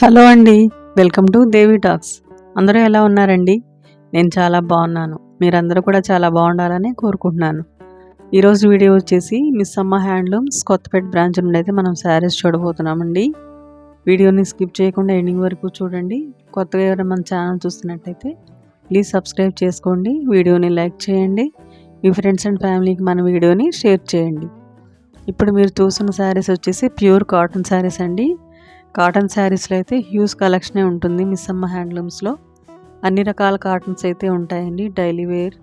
Hello అండి. Welcome to Devi talks. అందరూ ఎలా ఉన్నారండి? నేను చాలా బాగున్నాను. మీరందరూ కూడా చాలా బాగుండాలని కోరుకుంటున్నాను. ఈరోజు వీడియో వచ్చేసి మిస్ అమ్మ హ్యాండ్లూమ్స్ కొత్తపేట బ్రాంచ్ నుండి అయితే మనం శారీస్ చూడబోతున్నామండి. వీడియోని స్కిప్ చేయకుండా ఎండింగ్ వరకు చూడండి. కొత్తగా ఎవరైనా మన ఛానల్ చూస్తున్నట్టయితే ప్లీజ్ సబ్స్క్రైబ్ చేసుకోండి. వీడియోని లైక్ చేయండి. మీ ఫ్రెండ్స్ అండ్ ఫ్యామిలీకి మన వీడియోని షేర్ చేయండి. ఇప్పుడు మీరు చూస్తున్న శారీస్ వచ్చేసి ప్యూర్ కాటన్ శారీస్ అండి. కాటన్ శారీస్లో అయితే హ్యూజ్ కలెక్షనే ఉంటుంది మిస్ అమ్మ హ్యాండ్లూమ్స్లో. అన్ని రకాల కాటన్స్ అయితే ఉంటాయండి. డైలీ వేర్,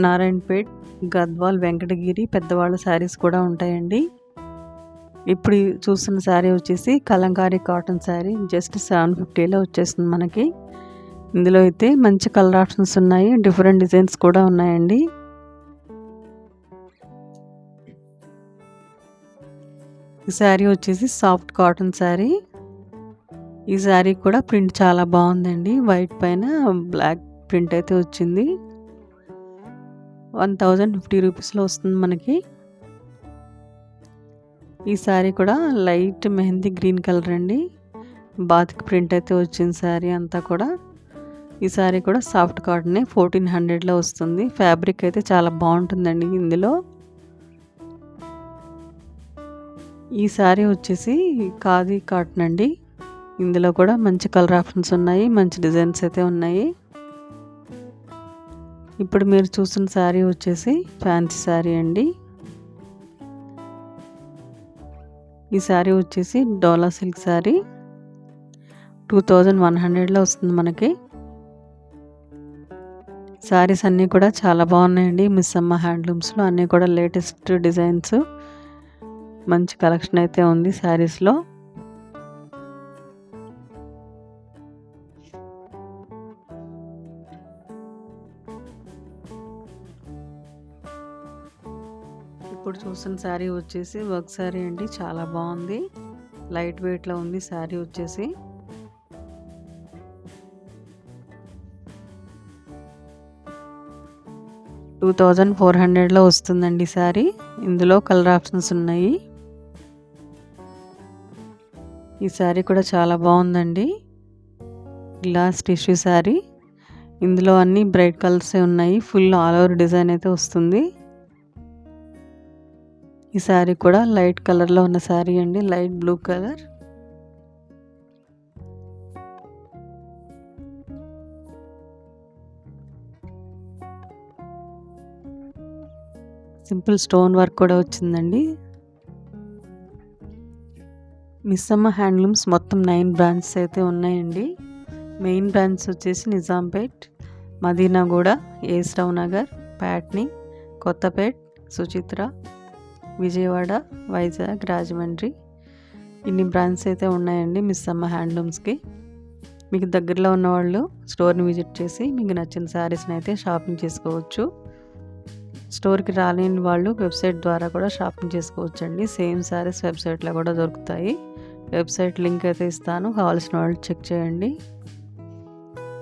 నారాయణపేట్, గద్వాల్, వెంకటగిరి పెద్దవాళ్ళ శారీస్ కూడా ఉంటాయండి. ఇప్పుడు చూస్తున్న శారీ వచ్చేసి కలంకారీ కాటన్ శారీ. జస్ట్ 750లో వచ్చేస్తుంది మనకి. ఇందులో అయితే మంచి కలర్ ఆప్షన్స్ ఉన్నాయి, డిఫరెంట్ డిజైన్స్ కూడా ఉన్నాయండి. ఈ శారీ వచ్చేసి సాఫ్ట్ కాటన్ శారీ. ఈ శారీ కూడా ప్రింట్ చాలా బాగుందండి. వైట్ పైన బ్లాక్ ప్రింట్ అయితే వచ్చింది. 1050 రూపీస్లో వస్తుంది మనకి. ఈ శారీ కూడా లైట్ మెహందీ గ్రీన్ కలర్ అండి. బాతిక్ ప్రింట్ అయితే వచ్చింది శారీ అంతా కూడా. ఈ శారీ కూడా సాఫ్ట్ కాటనే, 1400లో వస్తుంది. ఫ్యాబ్రిక్ అయితే చాలా బాగుంటుందండి ఇందులో. ఈ శారీ వచ్చేసి ఖాదీ కాటన్ అండి. ఇందులో కూడా మంచి కలర్ ఆప్షన్స్ ఉన్నాయి, మంచి డిజైన్స్ అయితే ఉన్నాయి. ఇప్పుడు మీరు చూస్తున్న శారీ వచ్చేసి ఫ్యాన్సీ శారీ అండి. ఈ శారీ వచ్చేసి డోలా సిల్క్ శారీ. 2100లో వస్తుంది మనకి. శారీస్ అన్నీ కూడా చాలా బాగున్నాయండి. మిస్ అమ్మ హ్యాండ్లూమ్స్లో అన్నీ కూడా లేటెస్ట్ డిజైన్స్, మంచి కలెక్షన్ అయితే ఉంది శారీస్లో. ఇప్పుడు చూస్తున్న శారీ వచ్చేసి వర్క్ శారీ అండి. చాలా బాగుంది, లైట్ వెయిట్లో ఉంది శారీ వచ్చేసి. $2400లో వస్తుందండి శారీ. ఇందులో కలర్ ఆప్షన్స్ ఉన్నాయి. ఈ శారీ కూడా చాలా బాగుందండి. Glass tissue sari. ఇందులో అన్ని బ్రైట్ కలర్సే ఉన్నాయి. ఫుల్ ఆల్ ఓవర్ డిజైన్ అయితే వస్తుంది. ఈ శారీ కూడా లైట్ కలర్లో ఉన్న శారీ అండి, light blue colour. Simple stone work కూడా వచ్చిందండి. మిస్ అమ్మ హ్యాండ్లూమ్స్ మొత్తం 9 బ్రాంచెస్ అయితే ఉన్నాయండి. మెయిన్ బ్రాంచ్ వచ్చేసి నిజాంపేట్, మదీనాగూడ, ఏస్రావ్ నగర్, ప్యాట్నీ, కొత్తపేట్, సుచిత్ర, విజయవాడ, వైజాగ్, రాజమండ్రి, ఇన్ని బ్రాంచెస్ అయితే ఉన్నాయండి మిస్ అమ్మ హ్యాండ్లూమ్స్కి. మీకు దగ్గరలో ఉన్నవాళ్ళు స్టోర్ని విజిట్ చేసి మీకు నచ్చిన శారీస్ని అయితే షాపింగ్ చేసుకోవచ్చు. స్టోర్కి రాలేని వాళ్ళు వెబ్సైట్ ద్వారా కూడా షాపింగ్ చేసుకోవచ్చు అండి. సేమ్ శారీస్ వెబ్సైట్లో కూడా దొరుకుతాయి. వెబ్సైట్ లింక్ అయితే ఇస్తాను, కావాల్సిన వాళ్ళు చెక్ చేయండి.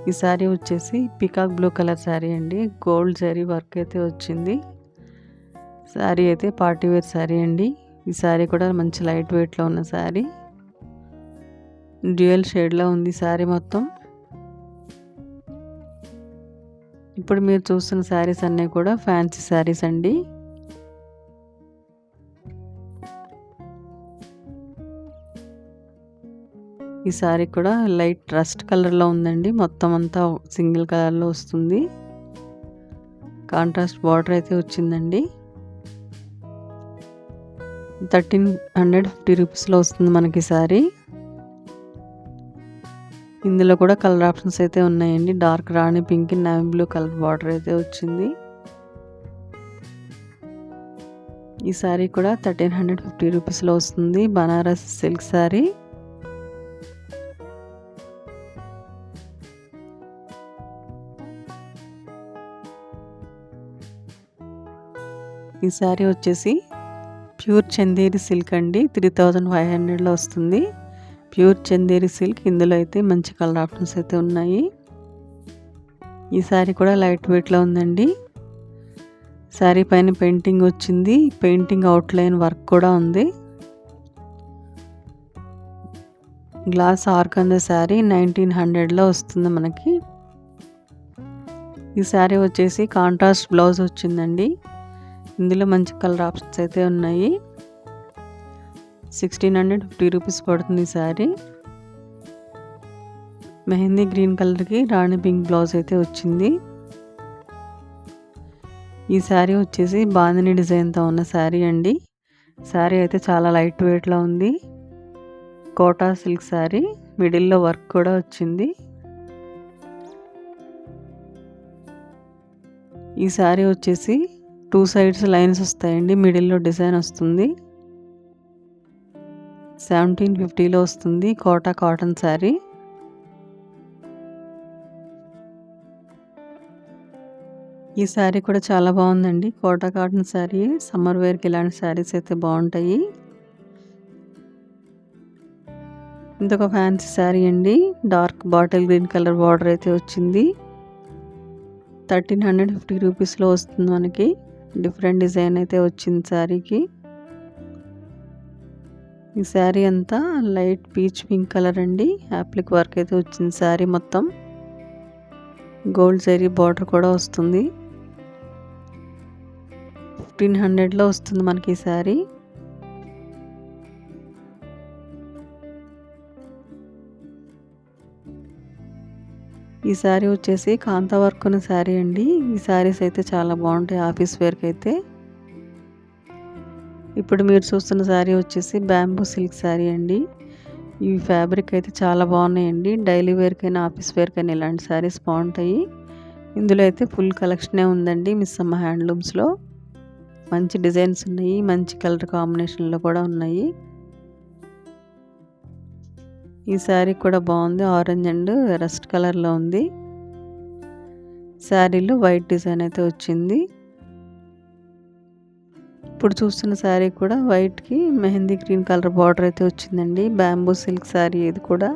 ఈ శారీ వచ్చేసి పీకాక్ బ్లూ కలర్ శారీ అండి. గోల్డ్ జరీ వర్క్ అయితే వచ్చింది. శారీ అయితే పార్టీ వేర్ శారీ అండి. ఈ శారీ కూడా మంచి లైట్ వెయిట్లో ఉన్న శారీ. డ్యూయల్ షేడ్లో ఉంది శారీ మొత్తం. ఇప్పుడు మీరు చూస్తున్న శారీస్ అన్నీ కూడా ఫ్యాన్సీ శారీస్ అండి. ఈ శారీ కూడా లైట్ రస్ట్ కలర్లో ఉందండి. మొత్తం అంతా సింగిల్ కలర్లో వస్తుంది. కాంట్రాస్ట్ బార్డర్ అయితే వచ్చిందండి. 1350 రూపీస్లో వస్తుంది మనకి శారీ. ఇందులో కూడా కలర్ ఆప్షన్స్ అయితే ఉన్నాయండి. Dark rani pink, navy blue colour border అయితే వచ్చింది. ఈ శారీ కూడా 1350 రూపీస్లో వస్తుంది. బనారస్ సిల్క్ శారీ. ఈ శారీ వచ్చేసి ప్యూర్ చందేరి సిల్క్ అండి. 3500లో వస్తుంది. Pure Chanderi silk. ఇందులో అయితే మంచి కలర్ ఆప్షన్స్ అయితే ఉన్నాయి. ఈ శారీ కూడా లైట్ వెయిట్లో ఉందండి. శారీ పైన పెయింటింగ్ వచ్చింది. పెయింటింగ్ అవుట్లైన్ వర్క్ కూడా ఉంది. గ్లాస్ ఆర్గంజా శారీ 1900లో వస్తుంది మనకి. ఈ శారీ వచ్చేసి కాంట్రాస్ట్ బ్లౌజ్ వచ్చిందండి. ఇందులో మంచి కలర్ ఆప్షన్స్ అయితే ఉన్నాయి. 1650 రూపీస్ పడుతుంది ఈ శారీ. మెహందీ గ్రీన్ కలర్కి రాణి పింక్ బ్లౌజ్ అయితే వచ్చింది. ఈ శారీ వచ్చేసి బాందిని డిజైన్తో ఉన్న శారీ అండి. శారీ అయితే చాలా లైట్ వెయిట్లో ఉంది. కోటా సిల్క్ శారీ, మిడిల్లో వర్క్ కూడా వచ్చింది. ఈ శారీ వచ్చేసి 2 సైడ్స్ లైన్స్ వస్తాయండి, మిడిల్లో డిజైన్ వస్తుంది. 1750లో వస్తుంది. కోటా కాటన్ శారీ. ఈ శారీ కూడా చాలా బాగుందండి. కోటా కాటన్ శారీ, సమ్మర్ వేర్కి ఇలాంటి శారీస్ అయితే బాగుంటాయి. ఇంకొక ఫ్యాన్సీ శారీ అండి. Dark bottle green colour border అయితే వచ్చింది. 1350 రూపీస్లో వస్తుంది మనకి. డిఫరెంట్ డిజైన్ అయితే వచ్చింది శారీకి. ఈ శారీ అంతా లైట్ పీచ్ పింక్ కలర్ అండి. యాప్లిక్ వర్క్ అయితే వచ్చింది శారీ మొత్తం. గోల్డ్ జరీ బార్డర్ కూడా వస్తుంది. 1500లో వస్తుంది మనకి ఈ శారీ. ఈ శారీ వచ్చేసి కాంతా వర్క్ ఉన్న శారీ అండి. ఈ శారీస్ అయితే చాలా బాగుంటాయి ఆఫీస్ వేర్కి అయితే. ఇప్పుడు మీరు చూస్తున్న శారీ వచ్చేసి బ్యాంబూ సిల్క్ శారీ అండి. ఈ ఫ్యాబ్రిక్ అయితే చాలా బాగున్నాయండి. డైలీ వేర్కైనా ఆఫీస్ వేర్కైనా ఇలాంటి శారీస్ బాగుంటాయి. ఇందులో అయితే ఫుల్ కలెక్షనే ఉందండి మిస్ అమ్మ హ్యాండ్లూమ్స్లో. మంచి డిజైన్స్ ఉన్నాయి, మంచి కలర్ కాంబినేషన్లో కూడా ఉన్నాయి. ఈ శారీ కూడా బాగుంది. ఆరెంజ్ అండ్ రస్ట్ కలర్లో ఉంది. శారీలో వైట్ డిజైన్ అయితే వచ్చింది. ఇప్పుడు చూస్తున్న శారీ కూడా వైట్కి మెహందీ గ్రీన్ కలర్ బార్డర్ అయితే వచ్చిందండి. బ్యాంబూ సిల్క్ శారీ ఇది కూడా.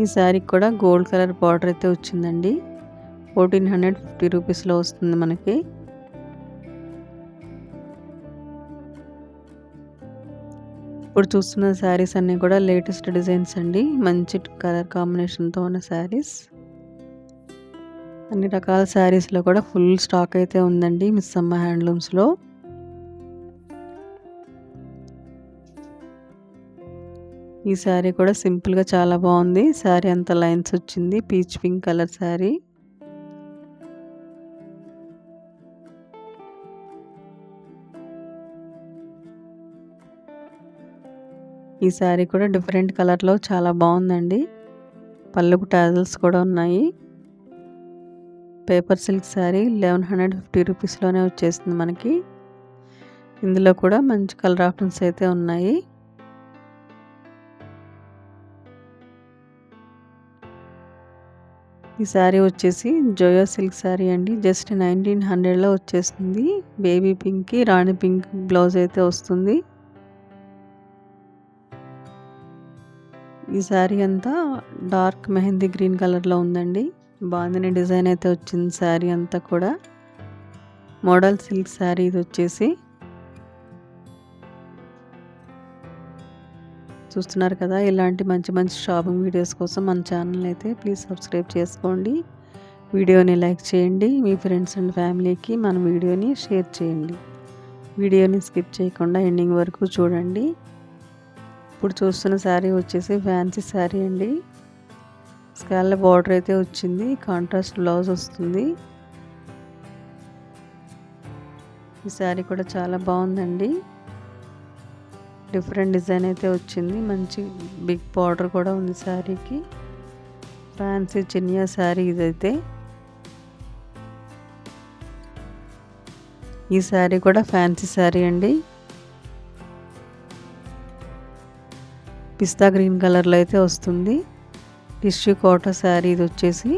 ఈ శారీకి కూడా గోల్డ్ కలర్ బార్డర్ అయితే వచ్చిందండి. 1450 రూపీస్లో వస్తుంది మనకి. ఇప్పుడు చూస్తున్న శారీస్ అన్నీ కూడా లేటెస్ట్ డిజైన్స్ అండి. మంచి కలర్ కాంబినేషన్తో ఉన్న శారీస్. అన్ని రకాల శారీస్లో కూడా ఫుల్ స్టాక్ అయితే ఉందండి మిస్ అమ్మ హ్యాండ్లూమ్స్లో. ఈ శారీ కూడా సింపుల్గా చాలా బాగుంది. శారీ అంతా లైన్స్ వచ్చింది. Peach pink colour sari. ఈ శారీ కూడా డిఫరెంట్ కలర్లో చాలా బాగుందండి. పళ్ళుకు టాజల్స్ కూడా ఉన్నాయి. పేపర్ సిల్క్ శారీ 1150 రూపీస్లోనే వచ్చేస్తుంది మనకి. ఇందులో కూడా మంచి కలర్ ఆప్షన్స్ అయితే ఉన్నాయి. ఈ శారీ వచ్చేసి జోయో సిల్క్ శారీ అండి. జస్ట్ 1900లో వచ్చేస్తుంది. బేబీ పింక్కి రాణి పింక్ బ్లౌజ్ అయితే వస్తుంది. ఈ శారీ అంతా డార్క్ మెహందీ గ్రీన్ కలర్లో ఉందండి. బాందిని డిజైన్ అయితే వచ్చింది శారీ అంతా కూడా. మోడల్ సిల్క్ శారీ ఇది వచ్చేసి. చూస్తున్నారు కదా, ఇలాంటి మంచి మంచి షాపింగ్ వీడియోస్ కోసం మన ఛానల్ అయితే ప్లీజ్ సబ్స్క్రైబ్ చేసుకోండి. వీడియోని లైక్ చేయండి. మీ ఫ్రెండ్స్ అండ్ ఫ్యామిలీకి మన వీడియోని షేర్ చేయండి. వీడియోని స్కిప్ చేయకుండా ఎండింగ్ వరకు చూడండి. ఇప్పుడు చూస్తున్న శారీ వచ్చేసి ఫ్యాన్సీ శారీ అండి. స్కాల్ల బార్డర్ అయితే వచ్చింది. కాంట్రాస్ట్ బ్లౌజ్ వస్తుంది. ఈ శారీ కూడా చాలా బాగుందండి. డిఫరెంట్ డిజైన్ అయితే వచ్చింది. మంచి బిగ్ బార్డర్ కూడా ఉంది శారీకి. ఫ్యాన్సీ చినియా శారీ ఇదైతే. ఈ శారీ కూడా ఫ్యాన్సీ శారీ అండి. పిస్తా గ్రీన్ కలర్లో అయితే వస్తుంది. టిష్యూ కోటా శారీ ఇది వచ్చేసి.